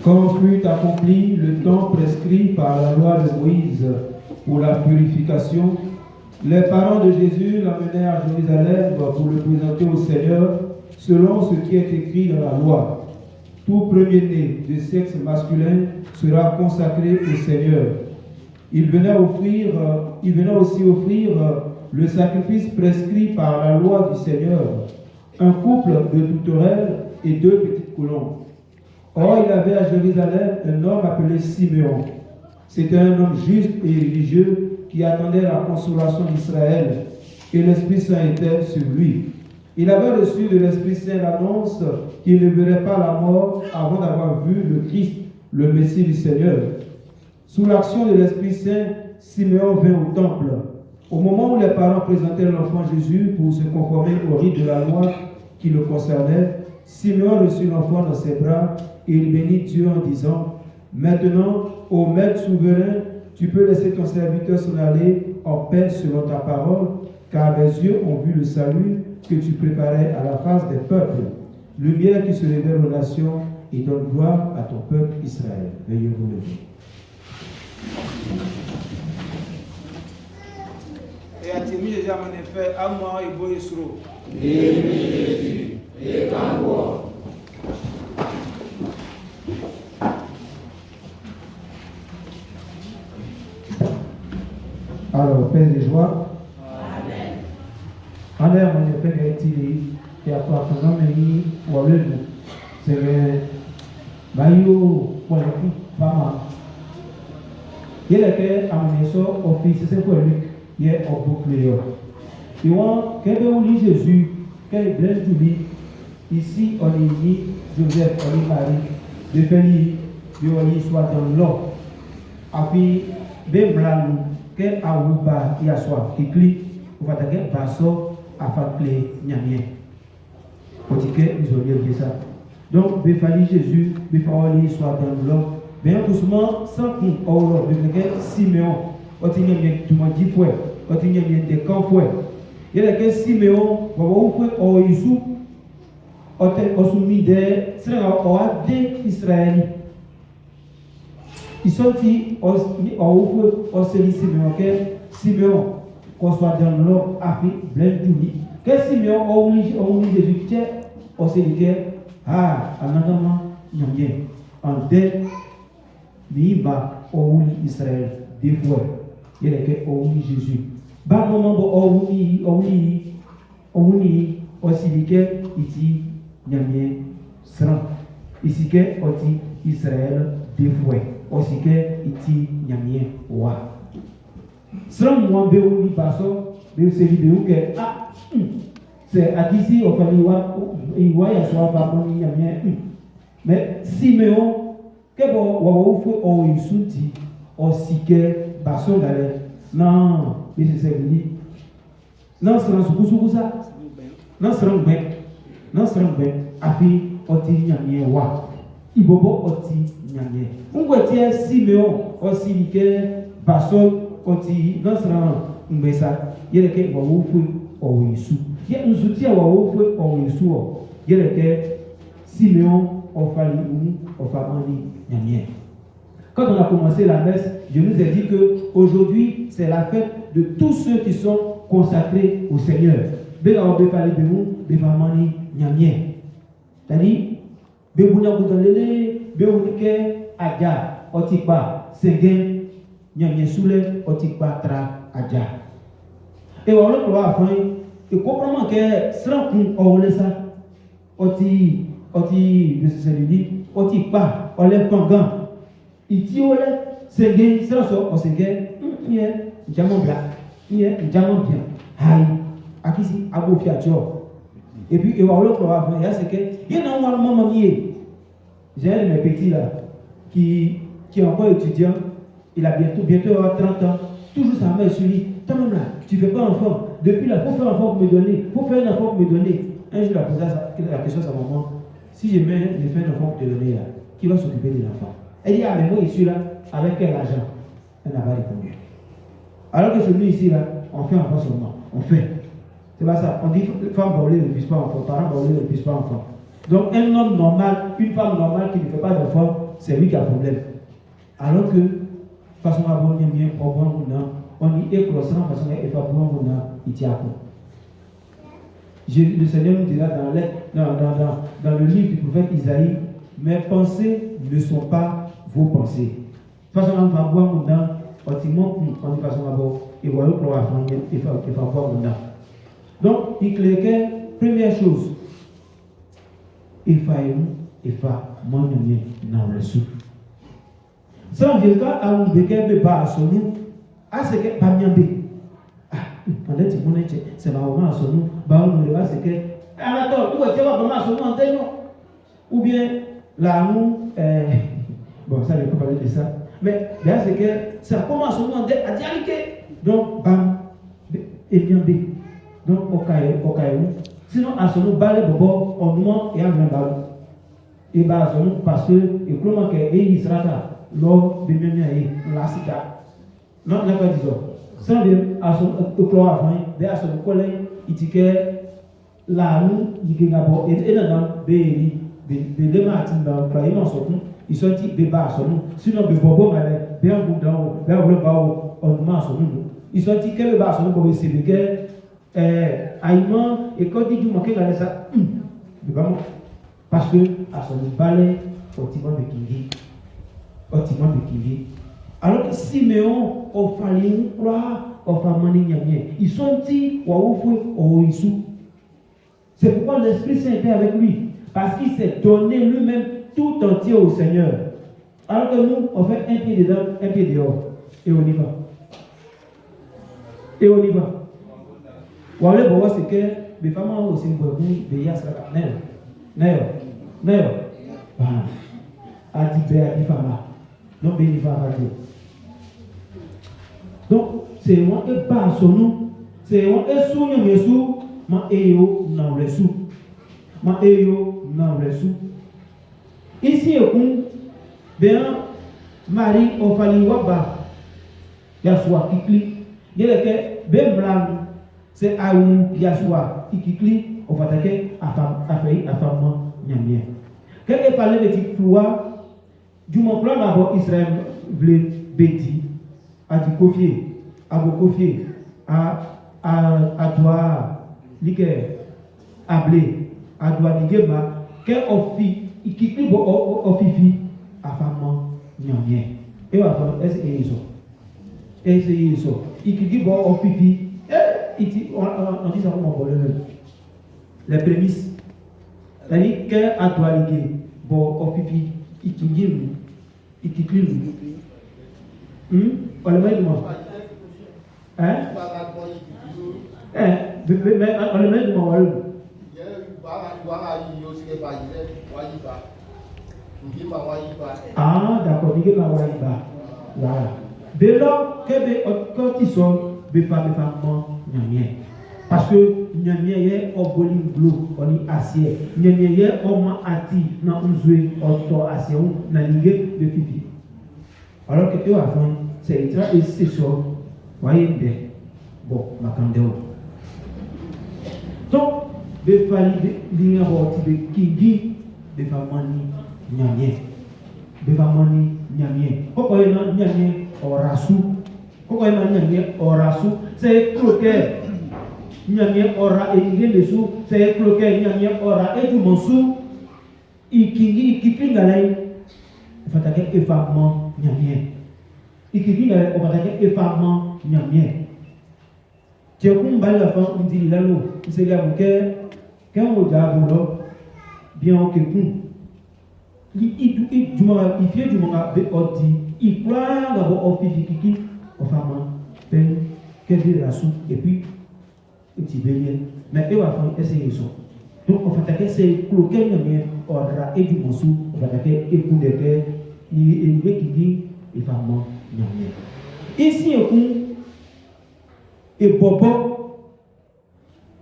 Quand fut accompli le temps prescrit par la loi de Moïse pour la purification, les parents de Jésus l'amenèrent à Jérusalem pour le présenter au Seigneur selon ce qui est écrit dans la loi. Tout premier-né de sexe masculin sera consacré au Seigneur. Il venait aussi offrir le sacrifice prescrit par la loi du Seigneur, un couple de tourterelles et 2 petites colombes. Or, il avait à Jérusalem un homme appelé Siméon. C'était un homme juste et religieux qui attendait la consolation d'Israël, et l'Esprit Saint était sur lui. Il avait reçu de l'Esprit Saint l'annonce qu'il ne verrait pas la mort avant d'avoir vu le Christ, le Messie du Seigneur. Sous l'action de l'Esprit Saint, Siméon vint au temple. Au moment où les parents présentaient l'enfant Jésus pour se conformer au rite de la loi qui le concernait, Siméon reçut l'enfant dans ses bras et il bénit Dieu en disant: Maintenant, ô Maître souverain, tu peux laisser ton serviteur s'en aller en paix selon ta parole, car mes yeux ont vu le salut que tu préparais à la face des peuples, lumière qui se révèle aux nations et donne gloire à ton peuple Israël. Veuillez vous lever. Et à Timi, j'ai en effet, à moi et beau Isro. Et alors, Père de joie, en l'air, on a fait des tirés, et après, on a mis, ou à l'œil, c'est que, Bayo, pour les filles, pas mal. Il y a des aménagements officiels, c'est pour lui, il y a un bouclier. Et on, quand on lit Jésus, quand il blesse Julie, ici, on lit Joseph, on lit Marie, de faire lire, on lit soit dans l'eau. Et puis, ben blanc, que Aouba y a soit écrit, on va dire basso à faire clé nyamien. On dit que nous avons dit ça. Donc, il fallait Jésus, il fallait soit dans l'eau. Bien doucement, sans qu'on ait le Siméon, on dit que tout le monde dit fouet, on dit que des camps fouet. Il y a des Siméon, on va faire Isou, on a soumis des Israéliens. Ils sont dit, on se dit Siméon, qu'on soit dans l'eau, Afrique, blanc, Julie. Que Siméon, on lit Jésus, on se dit que, ah, en attendant, il y a bien. En dette, Biba, on lit Israël, des fois, il y a que on lit Jésus. Bah, moment, on lit, on se dit que, ici, il y a bien, sera. Ici, que, on dit Israël, des fois. Aussi que iti nyamien wa. Sans moi béou ni passo, béou c'est vidéo que ah c'est à d'ici au famille wa il wa ya soit pas bon nyamien. Mais Siméon que bon wa fait o isuti aussi que basso d'aller. Non, mais c'est lui. Non sera suku ça. Non sera ben afi oti nyamien wa. Ibobo oti nyamien. Ungwetie Siméon aussi que basso oti dans ce mbesa yele ke wa wufu o Yesu ye nzuti wa wufu o Yesu o yele ke Siméon o fali o famani nyamien. Quand on a commencé la messe, je nous ai dit que aujourd'hui c'est la fête de tous ceux qui sont consacrés au Seigneur. Bega o be fali be famani nyamien. C'est-à-dire bebunya kudalele beunike aja otikpa segen nyanye sule otikpa tra aja e wa lo wa fun e ko promo ke srankun owlesa oti beselili otikpa ole pangan iti ole segen sraso osegen nye jamon bla nye jamon bien hai akisi abofi ajo. Et puis, il va y a ce que il y a un moment j'ai un de mes petits là qui est encore étudiant, il a bientôt 30 ans, toujours sa mère sur lui. Toi-même là, tu ne fais pas enfant. Depuis là, pour faire un enfant pour me donner, pour faire un enfant pour me donner. Un jour, il a posé la question à sa maman: si je fais un enfant pour te donner là, qui va s'occuper de l'enfant? Elle dit: ah, mais moi je suis là, avec quel argent? Elle n'a pas répondu. Alors que je suis ici là, on fait enfant seulement, on fait. C'est pas ça. On dit femme baoulée ne puisse pas enfant, parent baoulé ne puisse pas enfant. Donc un homme normal, une femme normale qui ne fait pas d'enfant, c'est lui qui a problème. Alors que, façon à bon bien, on y est croissant, façon à faire bon, il tient à compte. Le Seigneur nous dira dans le livre du prophète Isaïe, mes pensées ne sont pas vos pensées. Façon à voir mon nom, on dit façon à voir, et voilà que l'on va faire, et faire voir mon nom. Donc, il claquait, première chose, il faut mon ami dans le sou. Ça, on vient à un béquet de bas à son nom, à ce que pas bien on dit c'est ma maman à son nom, on le voit, c'est que, attends, où est-ce maman à son nom, ou bien, là, nous, bon, ça, je ne vais pas parler de ça, mais là, c'est que ça commence au nom à dialiquer, donc, bam, et bien B. Donc, au caillou, sinon, à son nom, balai, bobo, on nous et à un balou. Et bah, à son nom, parce que, et comment que, et il sera là, lors de même, la cita. Non, il n'a pas dit ça. Sans dire, à son chlore avant, à son collègue, il dit que là, nous, il y a d'abord, et dans le matin, dans le croyant en son nom, ils sont dit, béba à son nom. Sinon, le bobo, bien au bout d'un haut, bien au bout d'un haut, on demande à son nom. Ils sont dit, quel béba à son nom pour essayer que, aïman, et quand il dit, manquer dans ça, parce que, à son balai, au timon de Kingi, alors que Siméon, au fallait croire, au famani ils sont dit, au Issou. C'est pourquoi l'Esprit Saint était avec lui, parce qu'il s'est donné lui-même tout entier au Seigneur. Alors que nous, on fait un pied dedans, un pied dehors, et on y va. Ou alors, pour voir, c'est que les femmes ont aussi une de Yas la Nayo. A dit Béa, dit Fama. Non, Béa, dit Fama. Donc, c'est moi qui passe sur nous. C'est moi qui sous nous, mais sous, ma eyo dans le sous. Ici, bien, Marie, on fallait voir, Yasua, qui clique. Il y a que, ben blanc, c'est Aou, Yasua, qui clique, on va attaquer à femme, Nyamien. Quand il parlait de Tikloua, du mon plan d'abord, Israël voulait bêti, à du cofier, à vos cofier, à toi, liqueur, à blé, à toi, ligema, qu'un offi, il quitte au fifi, à femme, Nyamien. Et à femme, essayez ça. Il quitte au fifi, on dit ça comme on parle les prémices. C'est-à-dire qu'à toi, bon, au fifi, il quitte lui. On le met de moi. Hein? Mais on le met de moi. Ah, d'accord, il y a voilà. Dès lors que quand ils sont des femmes, parce que Nyamien est au boling bleu, on y assied. Nyamien est au man ati, na unzwe, au assied, na ligue de fifi. Alors que tu as fait, c'est ultra et c'est ça. Voyez bien. Bon, ma candéo. Donc, des familles, des gens qui disent des familles Nyamien. Pourquoi il y a Nyamien au rassou? Pourquoi il y a Nyamien au rassou? C'est croquet. Nyamien aura et il est sous, c'est croquet, Nyamien aura et du monsou. Il qui galay. Il faut attaquer effacement Nyamien. Il qui galay, on va attaquer effacement Nyamien. Tu as comme balle la fin, on dit là l'eau. C'est là où quand on a bien au Kékoun. Il fait du monde à Béoti. Il croit d'abord au Fifiki, au Fama, Ben, qu'elle la soupe, et puis, un petit bélier. Mais il va essayer ça. Donc, on va attaquer ces cloquets, on va et du monsou, on va attaquer et coup de terre, il veut qui dit, il va m'en ici, et Bobo,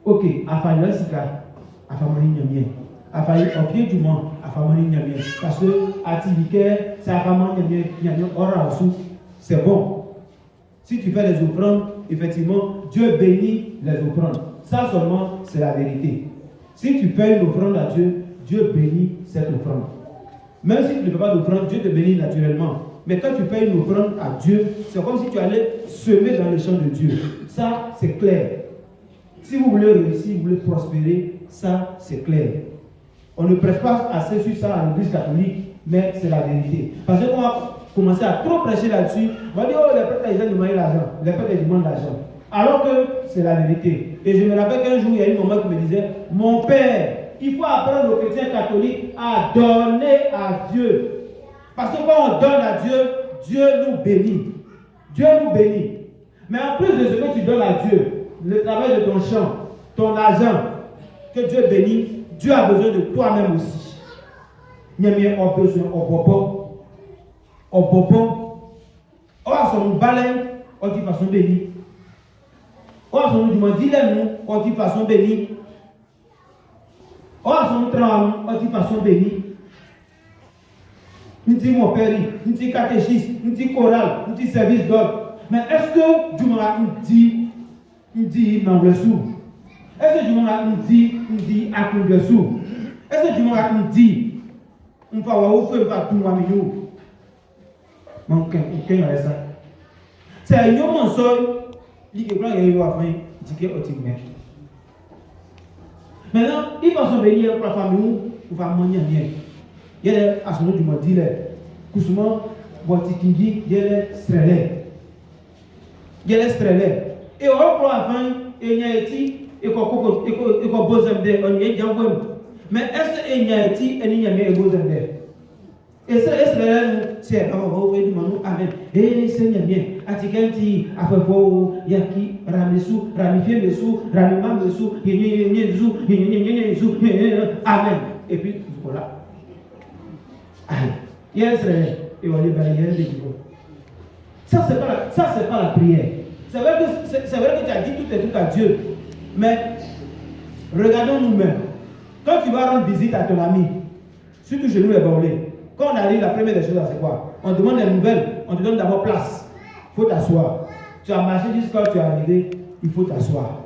ok, à faire le sika, à faire mon ignomien. À faire au pied du monde, à faire mon ignomien. Parce que, à Tibiké, c'est à faire mon ignomien, aura aussi, c'est bon. Si tu fais les offrandes, effectivement, Dieu bénit les offrandes. Ça seulement, c'est la vérité. Si tu fais une offrande à Dieu, Dieu bénit cette offrande. Même si tu ne fais pas d'offrande, Dieu te bénit naturellement. Mais quand tu fais une offrande à Dieu, c'est comme si tu allais semer dans le champ de Dieu. Ça, c'est clair. Si vous voulez réussir, vous voulez prospérer, ça, c'est clair. On ne prêche pas assez sur ça à l'église catholique, mais c'est la vérité. Parce qu'on va commencer à trop prêcher là-dessus. On va dire, oh, les prêtres, ils ont demandé l'argent. Les prêtres, ils demandent l'argent. Alors que c'est la vérité. Et je me rappelle qu'un jour, il y a une maman qui me disait, mon père, il faut apprendre aux chrétiens catholiques à donner à Dieu. Parce que quand on donne à Dieu, Dieu nous bénit. Dieu nous bénit. Mais en plus de ce que tu donnes à Dieu, le travail de ton champ, ton argent, que Dieu bénit, Dieu a besoin de toi-même aussi. Il y a besoin au bobo. Au bobo. On a son balai, on dit façon bénie. On a son dilemme, on dit façon bénie. On a son travail, on dit façon bénie. On dit mon père, on dit catéchisme, on dit chorale, on dit service d'ordre. Mais est-ce que Dieu m'a dit non le sou? Est-ce que Dieu m'a dit à coup de sou? Est-ce que Dieu m'a dit on va voir où fait va tout moi minou? Mon cœur, ça. C'est un homme seul, il dit que blanc il va faire, il dit que optimiste. Maintenant, il va se venir pour la famille, on va manger bien. Il y a à ce moment du mois d'hier, couchement, boitikingi, il y a les strelés. Il y a les strelés. Et on va pour la fin, et il y a été, et qu'on bosse un peu, on y est bien. Mais est-ce qu'il y a été, et il y a mis un bosse un peu? Et ça, c'est amen. Et Seigneur bien, atikanti, afebo, yaki, ramisu, ramifie mesu, ramima mesu, amen. Et puis, voilà. Yes, et on est barrière de Dieu. Ça, c'est pas la prière. C'est vrai que tu as dit tout et tout à Dieu. Mais, regardons nous-mêmes. Quand tu vas rendre visite à ton ami, surtout chez nous les Baoulés, quand on arrive, la première des choses, c'est quoi? On demande des nouvelles, on te donne d'abord place. Il faut t'asseoir. Tu as marché jusqu'à quand tu es arrivé, il faut t'asseoir.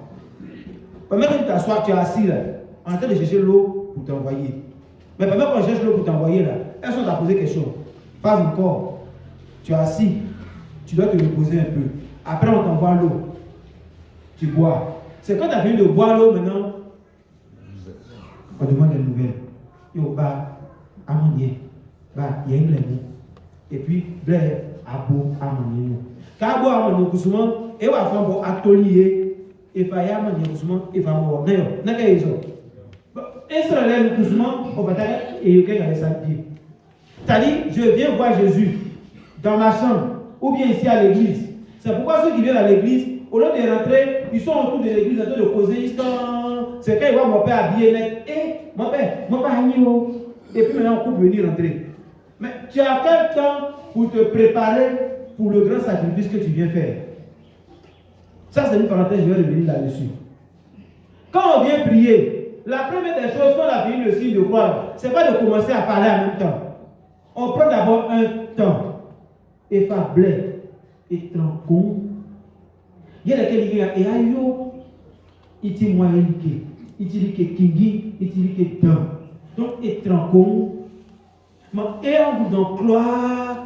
Pendant que tu t'assois, tu es assis là, en train de chercher l'eau pour t'envoyer. Mais pendant qu'on cherche l'eau pour t'envoyer là, est-ce qu'on t'a posé quelque chose? Pas encore. Tu es assis, tu dois te reposer un peu. Après, on t'envoie l'eau. Tu bois. C'est quand tu as fini de boire l'eau maintenant, on demande des nouvelles. Yo, bah, à mon nez. Bah, il y a une lèvre. Et puis, blaire, abo, à mon nez. Quand abo, à mon nez, souvent, et on va faire un atelier, et faire à mon nez, souvent, et faire un bon. N'est-ce pas, n'est-ce pas? Israël, souvent, on va dire, et il y a des pieds. C'est-à-dire, je viens voir Jésus dans ma chambre, ou bien ici à l'église. C'est pourquoi ceux qui viennent à l'église, au lieu de rentrer, ils sont autour de l'église en train de causer. C'est quand ils voient mon père habillé net. Et mon père, et puis maintenant on peut venir rentrer. Mais tu as quel temps pour te préparer pour le grand sacrifice que tu viens faire? Ça, c'est une parenthèse, je vais revenir là-dessus. Quand on vient prier, la première des choses, quand on a fini le signe de croix, ce n'est pas de commencer à parler en même temps. On prend d'abord un temps. Et faire blé. Et tranquille. Il y a des gens qui disent, il dit moi, il dit que kingi, il dit que temps. Donc, et tranquille. Et on vous donne gloire.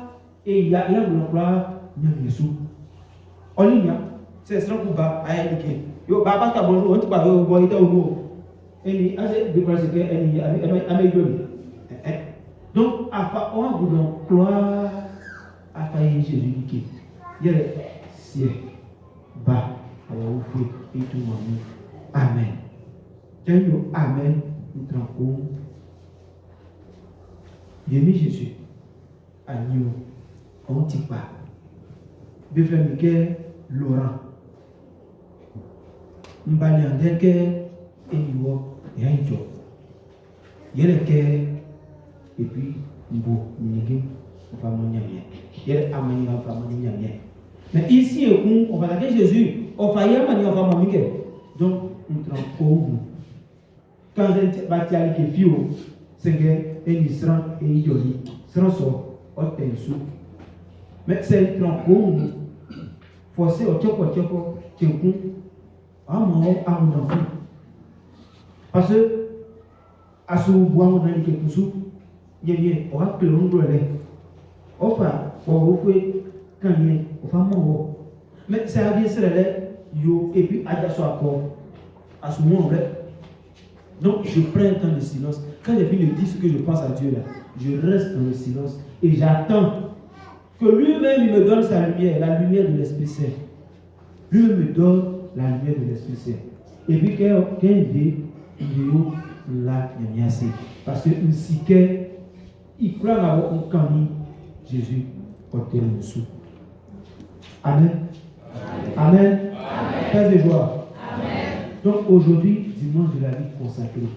Et il y a un gloire, il y a un sou. En ligne, c'est ce qu'on va indiquer. Yo, papa, tu as bonjour, on te parle, on va au mot. Et il y a un donc, on vous donne gloire à faillir Jésus. Il y a le ciel, bas, à la oufouille, et tout le monde. Amen. Tiens, amen, nous tranquille. J'ai mis Jésus à nous, on ne dit pas. Befrère Michael, Laurent. Mbali Andeke, et nous, et un job. Il y a le cœur. Et puis, mais ici, on va dire Jésus, on va y aller, on va m'amener. Donc, on transporte. Quand on va dire que Fio, c'est que il sera et il sera sort, on sous. Mais c'est transporte. Forcé au tchopo, tchopo, à mon enfant. Parce que, à ce bois, on a dit que tout. yeye o ha kele ŋdo le ofa o fe kanye o fa mo mais ça a bien sera le yo et puis adaso akọ à ce moment-là. Donc je prends un temps de silence. Quand j'ai fini de dire ce que je pense à Dieu là, je reste dans le silence et j'attends que lui-même il me donne sa lumière, la lumière de l'Esprit Saint. Lui-même me donne la lumière de l'Esprit Saint. Et puis quand il dit là, il y a assez. Parce que si il croit avoir un cami, Jésus porte le sous. Amen. Amen. Père de joie. Donc aujourd'hui, dimanche de la vie consacrée.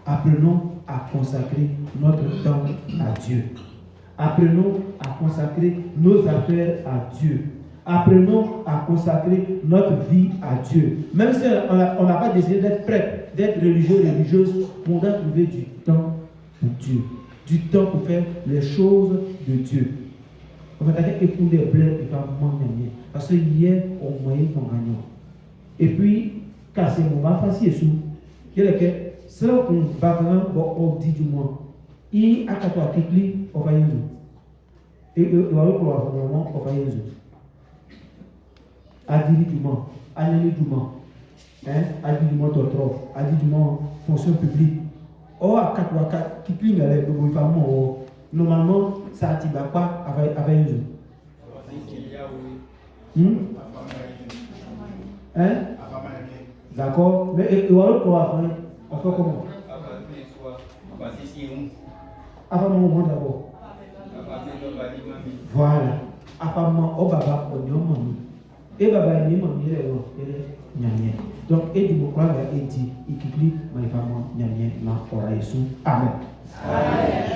Apprenons à consacrer notre temps à Dieu. Apprenons à consacrer nos affaires à Dieu. Apprenons à consacrer notre vie à Dieu. Même si on n'a pas décidé d'être prêt, d'être religieux, religieuse, on doit trouver du temps pour Dieu. Du temps pour faire les choses de Dieu. On va t'arrêter pour des blés et pas manger. Parce que hier, on moyen pour gagner. Et puis, casser mon va facile sous. Quel est que c'est là qu'on va vraiment au dit du mois. Il a qu'à toi cliquer, on va y aller. Et on va voir vraiment, on va y aller. Adili du mois, année du mois, adili du mois trop, adili du mois fonction publique. Oh, à 4 ou 4, qui cligne les gouvernements. Normalement, ça ne va pas avec eux. D'accord, mais on va faire comment? Avant mon d'abord. Voilà. Avant mon baba, on y a et baba ni mamie est nyamie. Donc, et du mot et dit, il clique, ma femme nyamie, ma ora Amen.